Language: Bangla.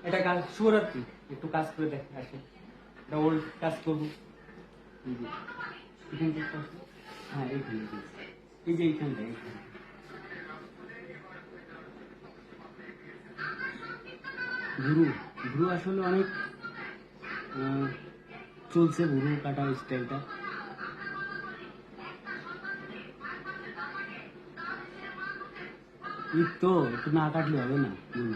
এটা কাজ শুভরাত্রি, একটু কাজ করে দেখে আসে। এটা ওল্ড কাজ করবো। এই যে এখান থেকে একটা আছে। হ্যাঁ এইখানে এই যে এইখানটা এইখানে ভুরু ভুরু আসলে অনেক চলছে ভুরু কাটা স্টাইলটা। ঈদ তো একটু না কাটলে হবে না। হুম